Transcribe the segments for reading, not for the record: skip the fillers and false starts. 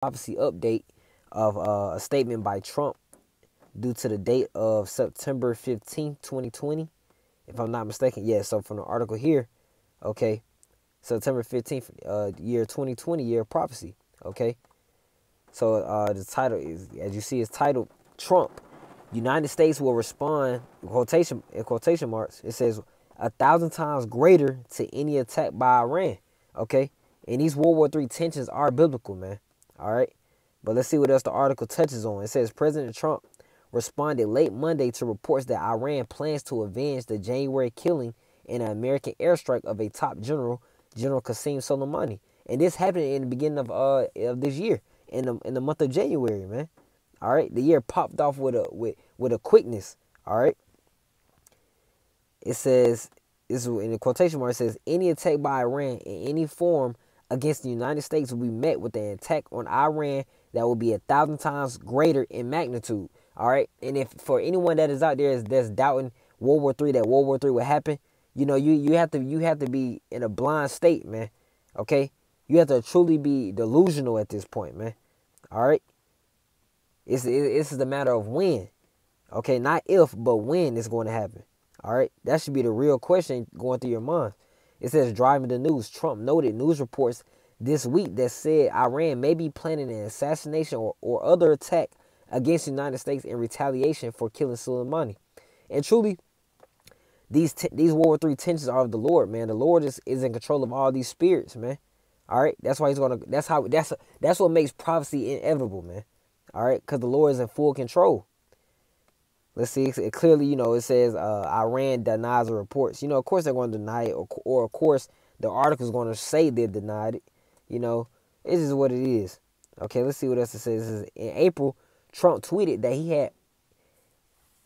prophecy update of a statement by Trump due to the date of September 15th, 2020, if I'm not mistaken. Yeah, so from the article here, okay, September 15th, year 2020, year of prophecy, okay? So the title is, as you see, it's titled Trump. United States will respond, in quotation marks, it says 1,000 times greater to any attack by Iran, okay? And these World War III tensions are biblical, man, all right? But let's see what else the article touches on. It says President Trump responded late Monday to reports that Iran plans to avenge the January killing in an American airstrike of a top general, General Qasem Soleimani. And this happened in the beginning of this year, in the month of January, man. All right, the year popped off with a quickness. All right, it says, this is in the quotation mark, it says any attack by Iran in any form against the United States will be met with an attack on Iran that will be 1,000 times greater in magnitude. All right, and if for anyone that is out there that's doubting World War III, that World War III will happen, you know, you have to be in a blind state, man. Okay, you have to truly be delusional at this point, man. All right, this is the matter of when. Okay, not if, but when it's going to happen. All right, that should be the real question going through your mind. It says driving the news. Trump noted news reports this week that said Iran may be planning an assassination or other attack against the United States in retaliation for killing Soleimani. And truly, these World War III tensions are of the Lord, man. The Lord is in control of all these spirits, man. All right, that's why he's gonna. That's what makes prophecy inevitable, man. All right, because the Lord is in full control. Let's see. It clearly, you know, it says Iran denies the reports. You know, of course they're going to deny it, or of course the article is going to say they denied it. You know, this is what it is. Okay, let's see what else it says. It says in April, Trump tweeted that he had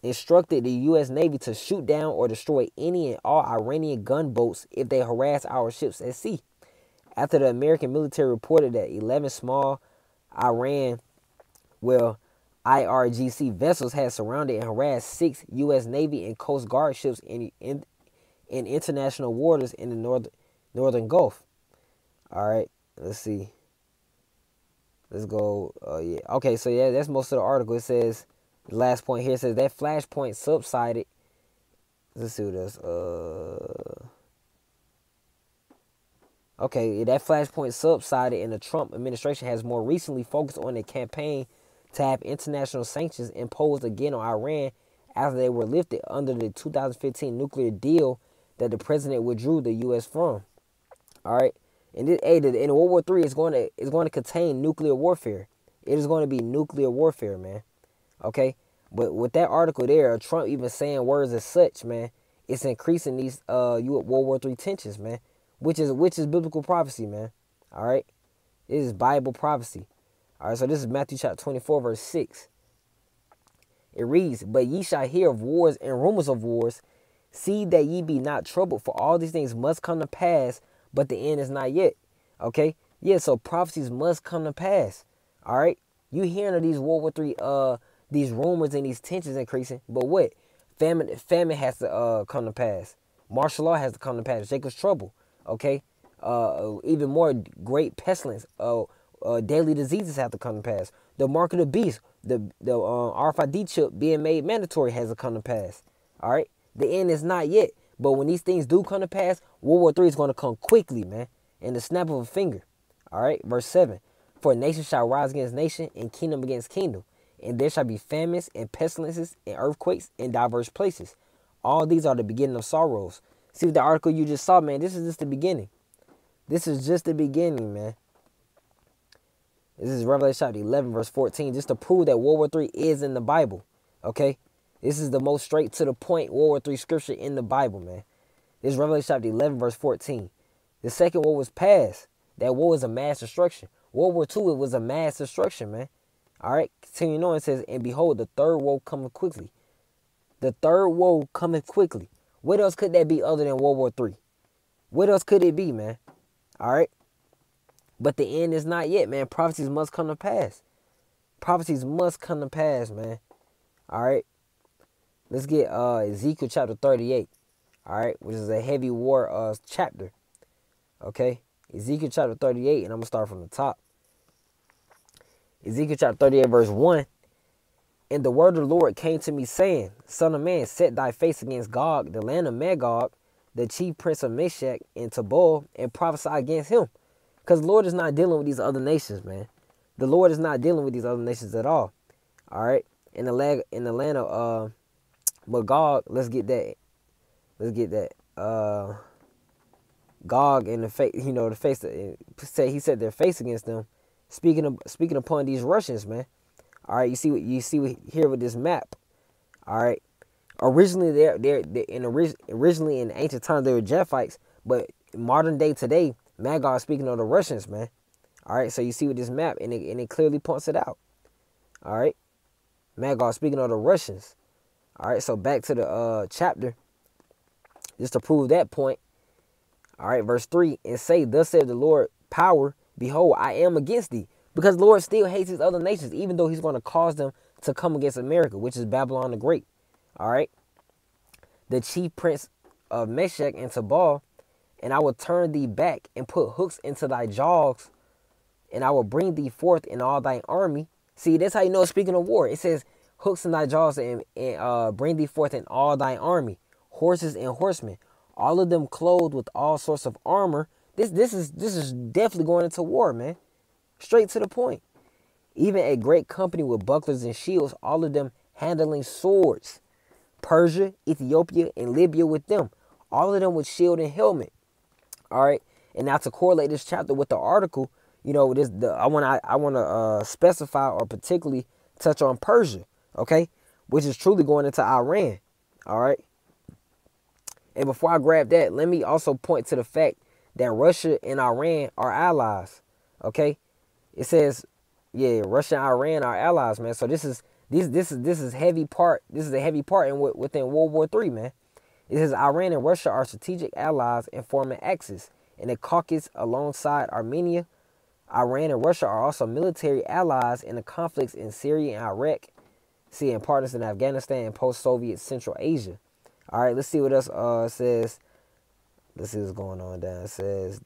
instructed the U.S. Navy to shoot down or destroy any and all Iranian gunboats if they harass our ships at sea. After the American military reported that 11 small IRGC vessels had surrounded and harassed 6 U.S. Navy and Coast Guard ships in international waters in the northern Gulf. All right, let's see. Let's go. Yeah. Okay, so yeah, that's most of the article. It says, the last point here says that flashpoint subsided. Let's see what else. Okay, that flashpoint subsided, and the Trump administration has more recently focused on a campaign to have international sanctions imposed again on Iran after they were lifted under the 2015 nuclear deal that the president withdrew the U.S. from. All right, and in World War III, it's going to contain nuclear warfare. It is going to be nuclear warfare, man. Okay, but with that article there, Trump even saying words as such, man, it's increasing these World War III tensions, man, which is biblical prophecy, man. All right, it is Bible prophecy. All right, so this is Matthew chapter 24, verse 6. It reads, "But ye shall hear of wars and rumors of wars. See that ye be not troubled, for all these things must come to pass, but the end is not yet." Okay? Yeah, so prophecies must come to pass. All right? You hearing of these World War III, these rumors and these tensions increasing, but what? Famine has to come to pass. Martial law has to come to pass. Jacob's trouble. Okay? Even more great pestilence. Daily diseases have to come to pass. The mark of the beast, the RFID chip being made mandatory has to come to pass. All right? The end is not yet. But when these things do come to pass, World War III is going to come quickly, man. In the snap of a finger. All right? Verse 7. "For nation shall rise against nation, and kingdom against kingdom. And there shall be famines and pestilences and earthquakes in diverse places. All these are the beginning of sorrows." See what the article you just saw, man? This is just the beginning. This is just the beginning, man. This is Revelation chapter 11, verse 14, just to prove that World War III is in the Bible, okay? This is the most straight to the point World War III scripture in the Bible, man. This is Revelation chapter 11, verse 14. The second war was past. That war was a mass destruction. World War II, it was a mass destruction, man. All right, continuing on, it says, "And behold, the third woe cometh quickly." The third woe cometh quickly. What else could that be other than World War III? What else could it be, man? All right? But the end is not yet, man. Prophecies must come to pass. Prophecies must come to pass, man. All right. Let's get Ezekiel chapter 38. All right. Which is a heavy war chapter. Okay. Ezekiel chapter 38. And I'm going to start from the top. Ezekiel chapter 38, verse 1. And the word of the Lord came to me, saying, Son of man, set thy face against Gog, the land of Magog, the chief prince of Meshach and Tubal, and prophesy against him. Because the Lord is not dealing with these other nations, man. The Lord is not dealing with these other nations at all. All right? In the land of Magog, let's get that. Let's get that. Gog and the face, the face. He set their face against them, speaking upon these Russians, man. All right, you see here with this map. All right, originally originally in ancient times they were Japhites, but modern day today, Magog is speaking of the Russians, man. All right, so you see with this map, and it clearly points it out. All right, Magog speaking of the Russians. All right, so back to the chapter, just to prove that point. All right, verse 3, and say, thus said the Lord, power, behold, I am against thee. Because the Lord still hates these other nations, even though he's going to cause them to come against America, which is Babylon the Great. All right. The chief prince of Meshach and Tubal, and I will turn thee back and put hooks into thy jaws, and I will bring thee forth in all thine army. See, that's how you know it's speaking of war. It says hooks in thy jaws and bring thee forth in all thine army, horses and horsemen, all of them clothed with all sorts of armor. This is definitely going into war, man. Straight to the point. Even a great company with bucklers and shields, all of them handling swords. Persia, Ethiopia, and Libya with them. All of them with shield and helmet. All right. And now to correlate this chapter with the article, I want to specify or particularly touch on Persia, okay, which is truly going into Iran. All right. And before I grab that, let me also point to the fact that Russia and Iran are allies, okay. It says, yeah, Russia and Iran are allies, man. So this is heavy part. This is a heavy part within World War III, man. It says Iran and Russia are strategic allies and form an axis in the Caucasus alongside Armenia. Iran and Russia are also military allies in the conflicts in Syria and Iraq. See, and partners in Afghanistan and post-Soviet Central Asia. All right, let's see what else it says. Let's see what's going on down. It says.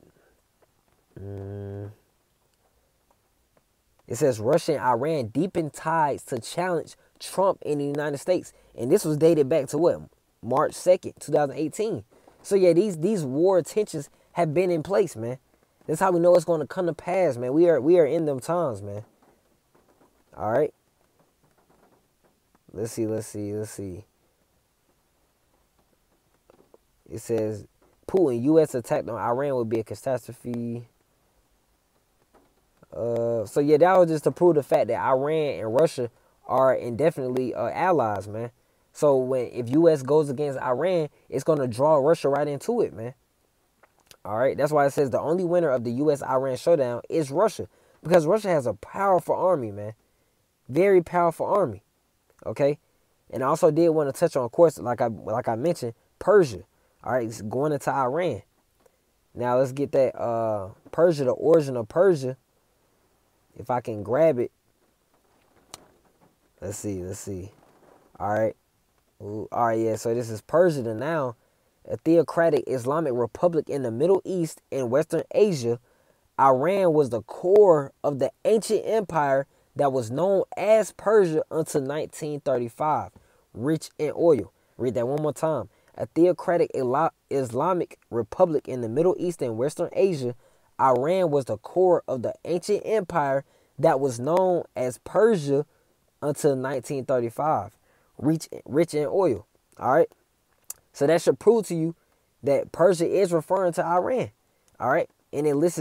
It says Russia and Iran deepen ties to challenge Trump in the United States. And this was dated back to what? March 2nd, 2018. So yeah, these war tensions have been in place, man. That's how we know it's going to come to pass, man. We are in them times, man. All right. Let's see. It says Putin, U.S. attack on Iran would be a catastrophe. So yeah, that was just to prove the fact that Iran and Russia are indefinitely allies, man. So if U.S. goes against Iran, it's going to draw Russia right into it, man. All right, that's why it says the only winner of the U.S.-Iran showdown is Russia, because Russia has a powerful army, man, very powerful army. Okay, and I also did want to touch on, of course, like I mentioned, Persia. All right, it's going into Iran. Now let's get that Persia, the origin of Persia. If I can grab it. Let's see. All right. Ooh, all right, yeah. So this is Persia now, a theocratic Islamic republic in the Middle East and Western Asia. Iran was the core of the ancient empire that was known as Persia until 1935, rich in oil. Read that one more time. A theocratic Islamic republic in the Middle East and Western Asia. Iran was the core of the ancient empire that was known as Persia until 1935, rich in oil. All right, so that should prove to you that Persia is referring to Iran. All right, and it lists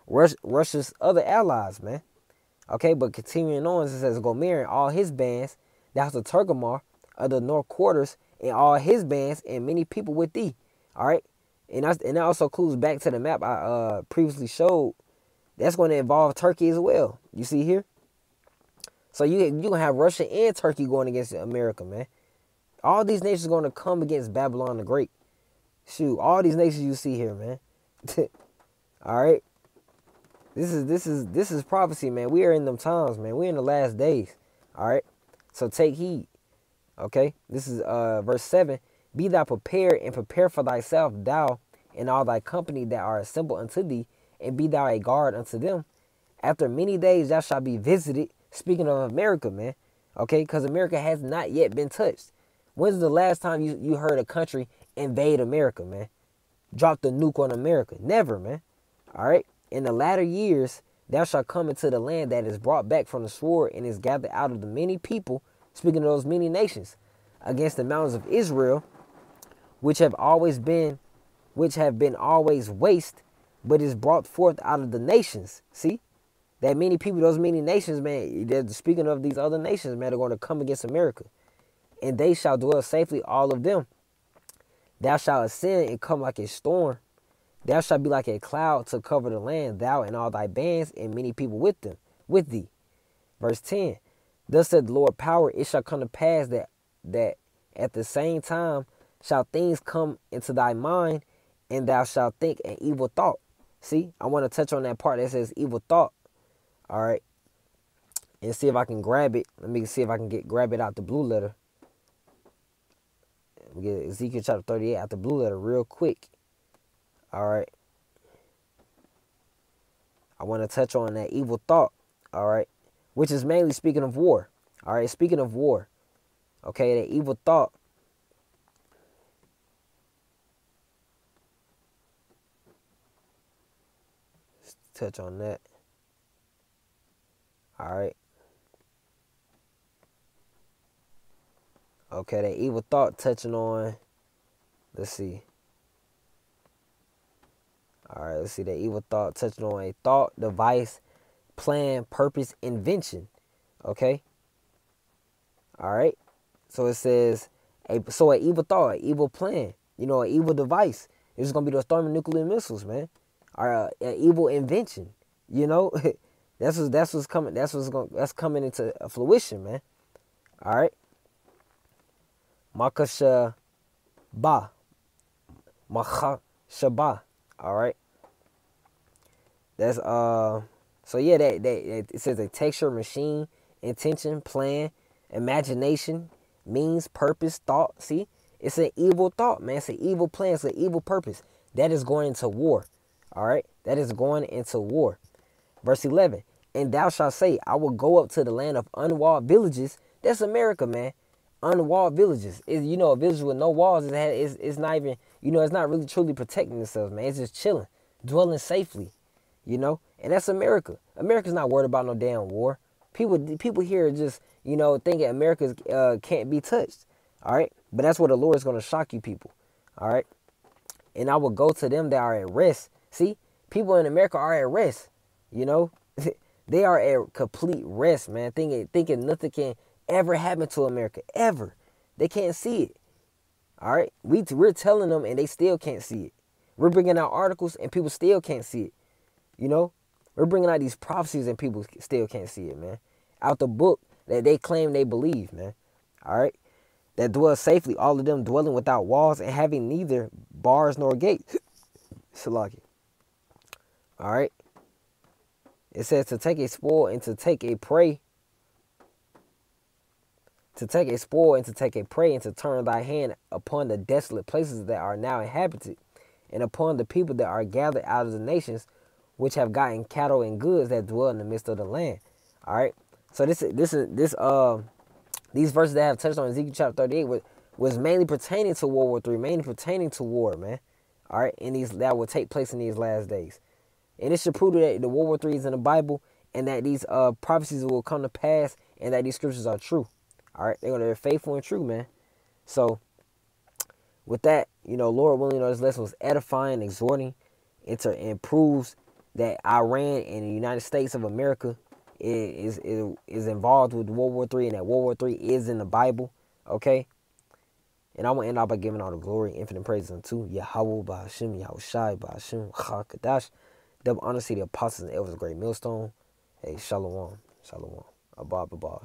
Russia's other allies, man. Okay, but continuing on, it says Gomer and all his bands, that's the Turgamar of the North Quarters, and all his bands and many people with thee. All right. And that also clues back to the map I previously showed. That's going to involve Turkey as well. You see here? So you're going to have Russia and Turkey going against America, man. All these nations are going to come against Babylon the Great. Shoot, all these nations you see here, man. All right? This is prophecy, man. We are in them times, man. We're in the last days. All right? So take heed. Okay? This is verse 7. Be thou prepared and prepare for thyself, thou and all thy company that are assembled unto thee, and be thou a guard unto them. After many days thou shalt be visited. Speaking of America, man. Okay, because America has not yet been touched. When's the last time you heard a country invade America, man? Drop the nuke on America? Never, man. All right. In the latter years, thou shalt come into the land that is brought back from the sword and is gathered out of the many people, speaking of those many nations, against the mountains of Israel, which have been always waste, but is brought forth out of the nations. See? That many people, those many nations, man, they're speaking of these other nations, man, are going to come against America. And they shall dwell safely, all of them. Thou shalt ascend and come like a storm. Thou shalt be like a cloud to cover the land, thou and all thy bands, and many people with thee. Verse 10. Thus said the Lord power, it shall come to pass that at the same time shall things come into thy mind, and thou shalt think an evil thought. See, I want to touch on that part that says evil thought. All right. And see if I can grab it. Let me see if I can grab it out the blue letter. We get Ezekiel chapter 38 out the blue letter real quick. All right. I want to touch on that evil thought. All right. Which is mainly speaking of war. All right. Speaking of war. Okay. That evil thought. Let's touch on that. All right. Okay. That evil thought touching on. Let's see. All right, let's see. That evil thought touching on a thought, device, plan, purpose, invention. Okay. All right. So it says, an evil thought, an evil plan, an evil device. It's just going to be those thermonuclear missiles, man. Or an evil invention, That's what's coming. That's coming into fruition, man. All right. Makasha ba. Makashaba. All right. That's so yeah, that it says a texture, machine, intention, plan, imagination, means, purpose, thought. See? It's an evil thought, man. It's an evil plan, it's an evil purpose. That is going into war. All right? That is going into war. Verse 11. And thou shalt say, I will go up to the land of unwalled villages. That's America, man. Unwalled villages. A village with no walls, it's not even, it's not really truly protecting themselves, man. It's just chilling, dwelling safely, And that's America. America's not worried about no damn war. People here are just, thinking America can't be touched. All right? But that's where the Lord is going to shock you people. All right? And I will go to them that are at rest. See? People in America are at rest. They are at complete rest, man. Thinking nothing can ever happen to America. Ever. They can't see it. All right? We're telling them and they still can't see it. We're bringing out articles and people still can't see it. We're bringing out these prophecies and people still can't see it, man. Out the book that they claim they believe, man. All right? That dwell safely, all of them dwelling without walls and having neither bars nor gates. Salaki. All right? It says to take a spoil and to take a prey. To take a spoil and to take a prey and to turn thy hand upon the desolate places that are now inhabited and upon the people that are gathered out of the nations which have gotten cattle and goods that dwell in the midst of the land. All right. So these verses that I have touched on Ezekiel chapter 38 was mainly pertaining to World War III, mainly pertaining to war, man. All right. And that will take place in these last days. And it should prove that the World War III is in the Bible and that these prophecies will come to pass and that these scriptures are true. All right. They're faithful and true, man. So with that, Lord willing, this lesson was edifying, exhorting, and proves that Iran and the United States of America is involved with World War III and that World War III is in the Bible. Okay. And I want to end off by giving all the glory, infinite praises unto Yahweh, Ba'ashem, Yahushai, Ba'ashem, Chakadash. Double honor to the apostles and elders of Great Millstone. Hey, Shalom. Shalom. Abba, Abba.